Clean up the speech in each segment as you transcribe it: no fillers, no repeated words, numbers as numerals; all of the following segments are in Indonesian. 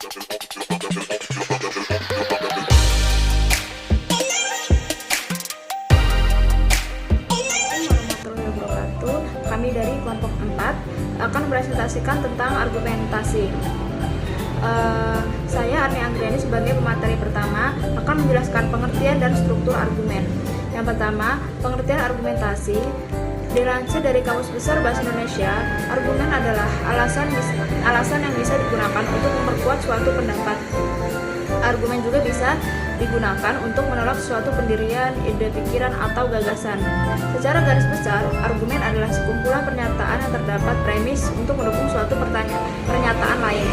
Warahmatullahi wabarakatuh. Kami dari kelompok 4 akan presentasikan tentang argumentasi. Saya Arni Anggriani sebagai pemateri pertama akan menjelaskan pengertian dan struktur argumen. Yang pertama, pengertian argumentasi. Dilansir dari Kamus Besar Bahasa Indonesia, argumen adalah alasan yang bisa digunakan untuk memperkuat suatu pendapat. Argumen juga bisa digunakan untuk menolak suatu pendirian, ide, pikiran, atau gagasan. Secara garis besar, argumen adalah sekumpulan pernyataan yang terdapat premis untuk mendukung suatu pernyataan lain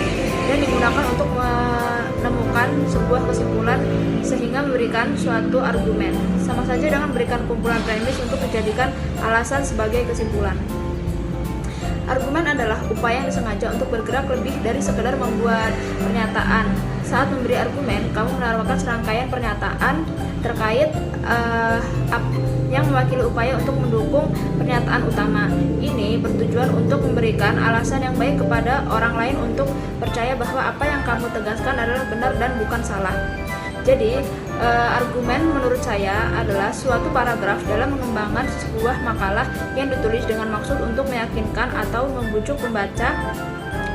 dan digunakan untuk menemukan sebuah kesimpulan sehingga memberikan suatu argumen. Sama saja dengan memberikan kumpulan premis untuk dijadikan alasan sebagai kesimpulan. Argumen adalah upaya yang disengaja untuk bergerak lebih dari sekedar membuat pernyataan. Saat memberi argumen, kamu menawarkan serangkaian pernyataan terkait yang mewakili upaya untuk mendukung pernyataan utama. Ini bertujuan untuk memberikan alasan yang baik kepada orang lain untuk percaya bahwa apa yang kamu tegaskan adalah benar dan bukan salah. Jadi, argumen menurut saya adalah suatu paragraf dalam mengembangkan sebuah makalah yang ditulis dengan maksud untuk meyakinkan atau membujuk pembaca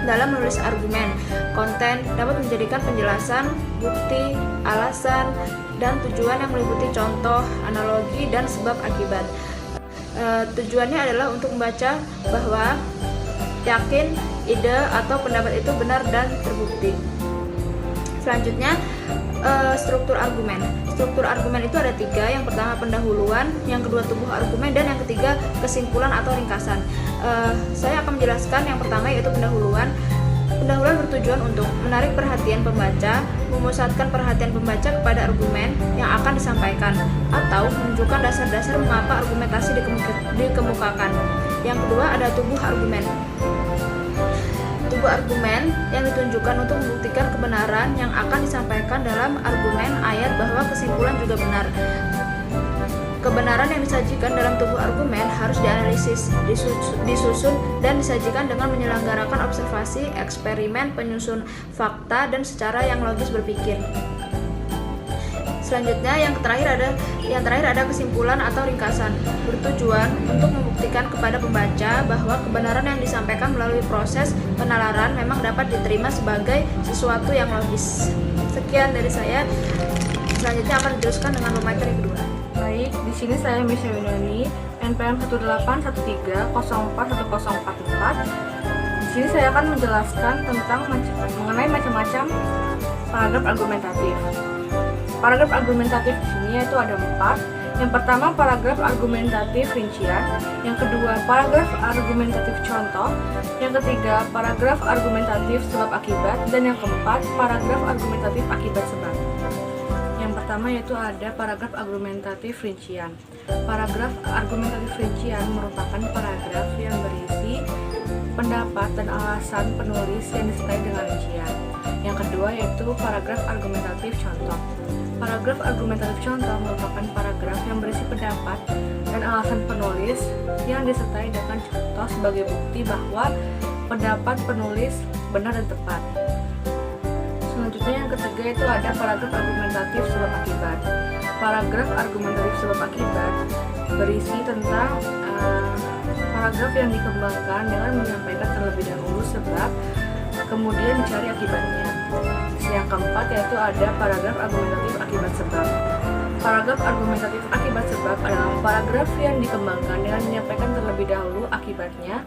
dalam menulis argumen. Konten dapat menjadikan penjelasan, bukti, alasan, dan tujuan yang meliputi contoh, analogi, dan sebab akibat. Tujuannya adalah untuk membaca bahwa yakin ide atau pendapat itu benar dan terbukti. Selanjutnya, struktur argumen. Struktur argumen itu ada 3. Yang pertama pendahuluan, yang kedua tubuh argumen, dan yang ketiga kesimpulan atau ringkasan. Saya akan menjelaskan yang pertama, yaitu pendahuluan. Pendahuluan bertujuan untuk menarik perhatian pembaca, memusatkan perhatian pembaca kepada argumen yang akan disampaikan, atau menunjukkan dasar-dasar mengapa argumentasi dikemukakan. Yang kedua ada tubuh argumen. Tubuh argumen yang ditunjukkan untuk membuktikan kebenaran yang akan disampaikan dalam argumen ayat bahwa kesimpulan juga benar. Kebenaran yang disajikan dalam tubuh argumen harus dianalisis, disusun, dan disajikan dengan menyelenggarakan observasi, eksperimen, penyusun fakta, dan secara yang logis berpikir. Selanjutnya yang terakhir ada kesimpulan atau ringkasan, bertujuan untuk membuktikan kepada pembaca bahwa kebenaran yang disampaikan melalui proses penalaran memang dapat diterima sebagai sesuatu yang logis. Sekian dari saya. Selanjutnya akan diteruskan dengan pemateri kedua. Baik, di sini saya Misha Winani, NPM 18130410044. Di sini saya akan menjelaskan tentang mengenai macam-macam paragraf argumentatif. Paragraf argumentatif di sini yaitu ada 4. Yang pertama paragraf argumentatif rincian, yang kedua paragraf argumentatif contoh, yang ketiga paragraf argumentatif sebab akibat, dan yang keempat paragraf argumentatif akibat sebab. Yang pertama yaitu ada paragraf argumentatif rincian. Paragraf argumentatif rincian merupakan paragraf yang berisi pendapat dan alasan penulis yang disertai dengan rincian. Yang kedua yaitu paragraf argumentatif contoh. Paragraf argumentatif contoh merupakan paragraf yang berisi pendapat dan alasan penulis yang disertai dengan contoh sebagai bukti bahwa pendapat penulis benar dan tepat. Selanjutnya yang ketiga itu ada paragraf argumentatif sebab akibat. Paragraf argumentatif sebab akibat berisi tentang paragraf yang dikembangkan dengan menyampaikan terlebih dahulu sebab, kemudian dicari akibatnya. Yang keempat yaitu ada paragraf argumentatif akibat sebab. Paragraf argumentatif akibat sebab adalah paragraf yang dikembangkan dengan menyampaikan terlebih dahulu akibatnya,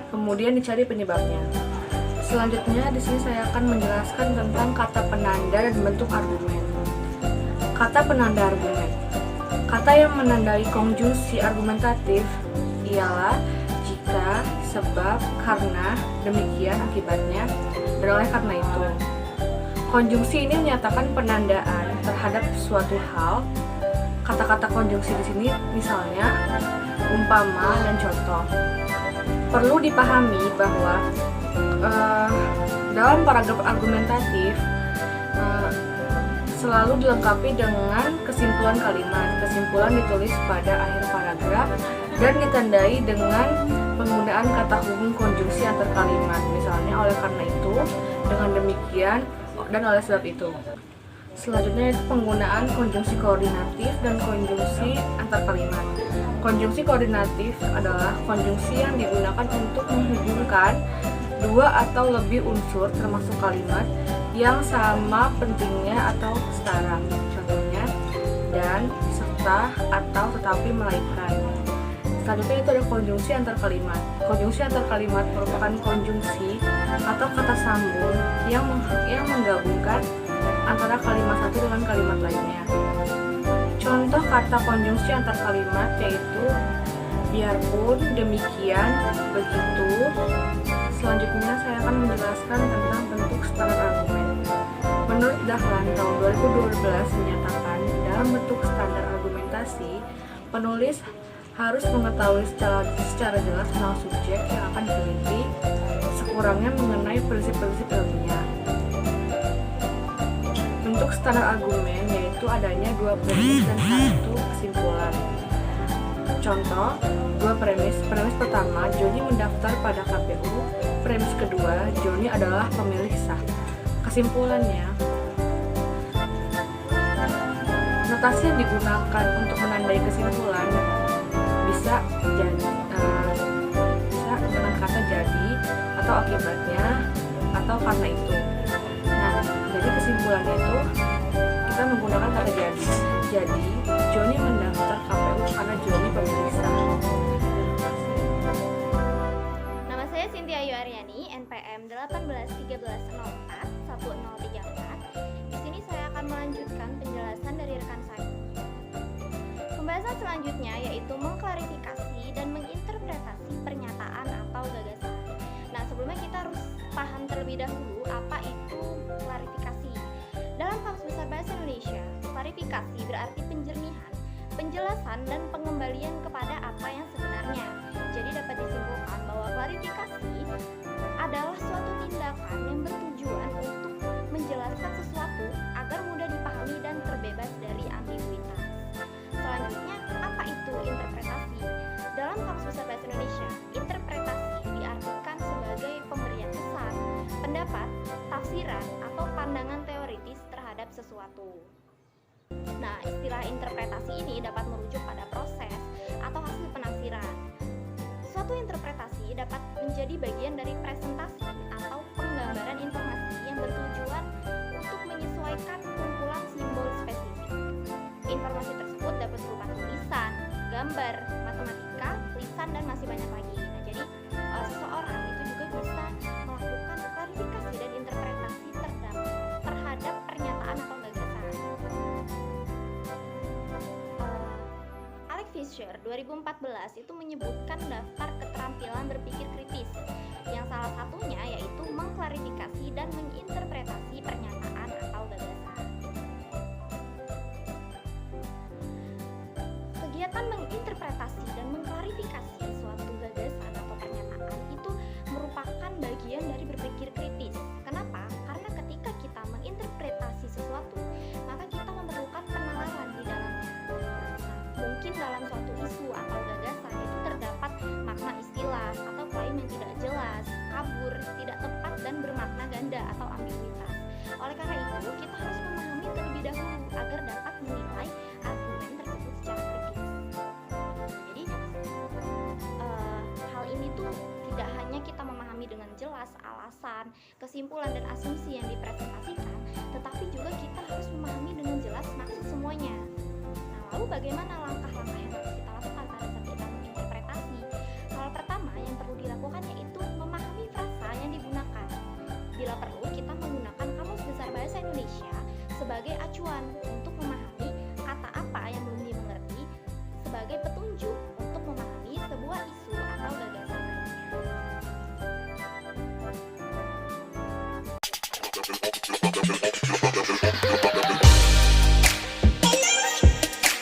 kemudian dicari penyebabnya. Selanjutnya di sini saya akan menjelaskan tentang kata penanda dan bentuk argumen. Kata penanda argumen. Kata yang menandai konjungsi argumentatif ialah jika, sebab, karena, demikian, akibatnya, dan oleh karena itu. Konjungsi ini menyatakan penandaan terhadap suatu hal. Kata-kata konjungsi di sini misalnya umpama dan contoh. Perlu dipahami bahwa dalam paragraf argumentatif selalu dilengkapi dengan kesimpulan kalimat. Kesimpulan ditulis pada akhir paragraf dan ditandai dengan penggunaan kata hubung konjungsi antar kalimat. Misalnya oleh karena itu, dengan demikian, dan oleh sebab itu. Selanjutnya itu penggunaan konjungsi koordinatif dan konjungsi antar kalimat. Konjungsi koordinatif adalah konjungsi yang digunakan untuk menghubungkan dua atau lebih unsur termasuk kalimat yang sama pentingnya atau setara. Contohnya dan, serta, atau tetapi melainkan. Selanjutnya itu ada konjungsi antar kalimat. Konjungsi antar kalimat merupakan konjungsi atau kata sambung yang menggabungkan antara kalimat satu dengan kalimat lainnya. Contoh kata konjungsi antar kalimat yaitu biarpun, demikian, begitu. Selanjutnya saya akan menjelaskan tentang bentuk standar argumen. Menurut Dahlan tahun 2012 menyatakan dalam bentuk standar argumentasi, penulis harus mengetahui secara jelas tentang subjek yang akan diteliti, sekurangnya mengenai prinsip-prinsip ilmiah. Bentuk standar argumen yaitu adanya dua premis dan satu kesimpulan. Contoh, dua premis. Premis pertama, Joni mendaftar pada KPU. Premis kedua, Joni adalah pemilih sah. Kesimpulannya, notasi yang digunakan untuk menandai kesimpulan bisa dengan kata jadi atau akibatnya atau karena itu. Nah, jadi kesimpulannya itu kita menggunakan kata jadi. Jadi, Joni mendaftar KPU karena Joni pemilih sah. Nama saya Cynthia Ayu Aryani, NPM 1813041034. Di sini saya akan melanjutkan penjelasan dari rekan saya. Pembahasan selanjutnya yaitu mengklarifikasi dan menginterpretasi pernyataan atau gagasan. Nah, sebelumnya kita harus paham terlebih dahulu apa itu klarifikasi. Dalam Kamus Besar Bahasa Indonesia, klarifikasi berarti penjernihan, penjelasan, dan pengembalian kepada apa yang sebenarnya. Jadi dapat disimpulkan bahwa klarifikasi adalah suatu tindakan yang bertujuan untuk menjelaskan sesuatu agar mudah dipahami dan terbebas dari ambiguitas. Selanjutnya, apa itu interpretasi? Dalam Kamus Besar Bahasa Indonesia, interpretasi diartikan sebagai pemberian kesan, pendapat, tafsiran, atau pandangan teoritis terhadap sesuatu. Nah, istilah interpretasi ini dapat merujuk pada proses atau hasil penafsiran. Suatu interpretasi dapat menjadi bagian dari presentasi atau penggambaran informasi yang bertujuan untuk menyesuaikan kumpulan simbol spesifik. Informasi tersebut dapat berupa tulisan, gambar, matematika, lisan, dan masih banyak lagi. Nah, jadi seseorang itu juga bisa melakukan klarifikasi dan interpretasi terhadap pernyataan atau gagasan. Alex Fisher 2014 itu menyebutkan daftar keterampilan berpikir kritis, yang salah satunya yaitu mengklarifikasi dan menginterpretasi pernyataan atau gagasan. Kegiatan menginterpretasi dan mengklarifikasi suatu gagasan atau pernyataan itu merupakan bagian dari berpikir kritis. Kenapa? Karena ketika kita menginterpretasi sesuatu, maka kita memerlukan penalaran di dalamnya. Mungkin dalam suatu isu atau gagasan itu terdapat makna istilah atau klaim yang tidak jelas, kabur, tidak tepat, dan bermakna ganda atau ambiguitas. Oleh karena itu, kita harus memahami terlebih dahulu agar dapat menilai argumen tersebut secara kritis. Jadi, hal ini tuh tidak hanya kita memahami dengan jelas alasan, kesimpulan, dan asumsi yang dipresentasikan, tetapi juga kita harus memahami dengan jelas maksud semuanya. Nah, lalu bagaimana langkah-langkah yang harus kita lakukan pada saat kita menginterpretasi? Hal pertama yang perlu dilakukan yaitu memahami frasa yang digunakan. Bila perlu, kita menggunakan Kamus Besar Bahasa Indonesia sebagai acuan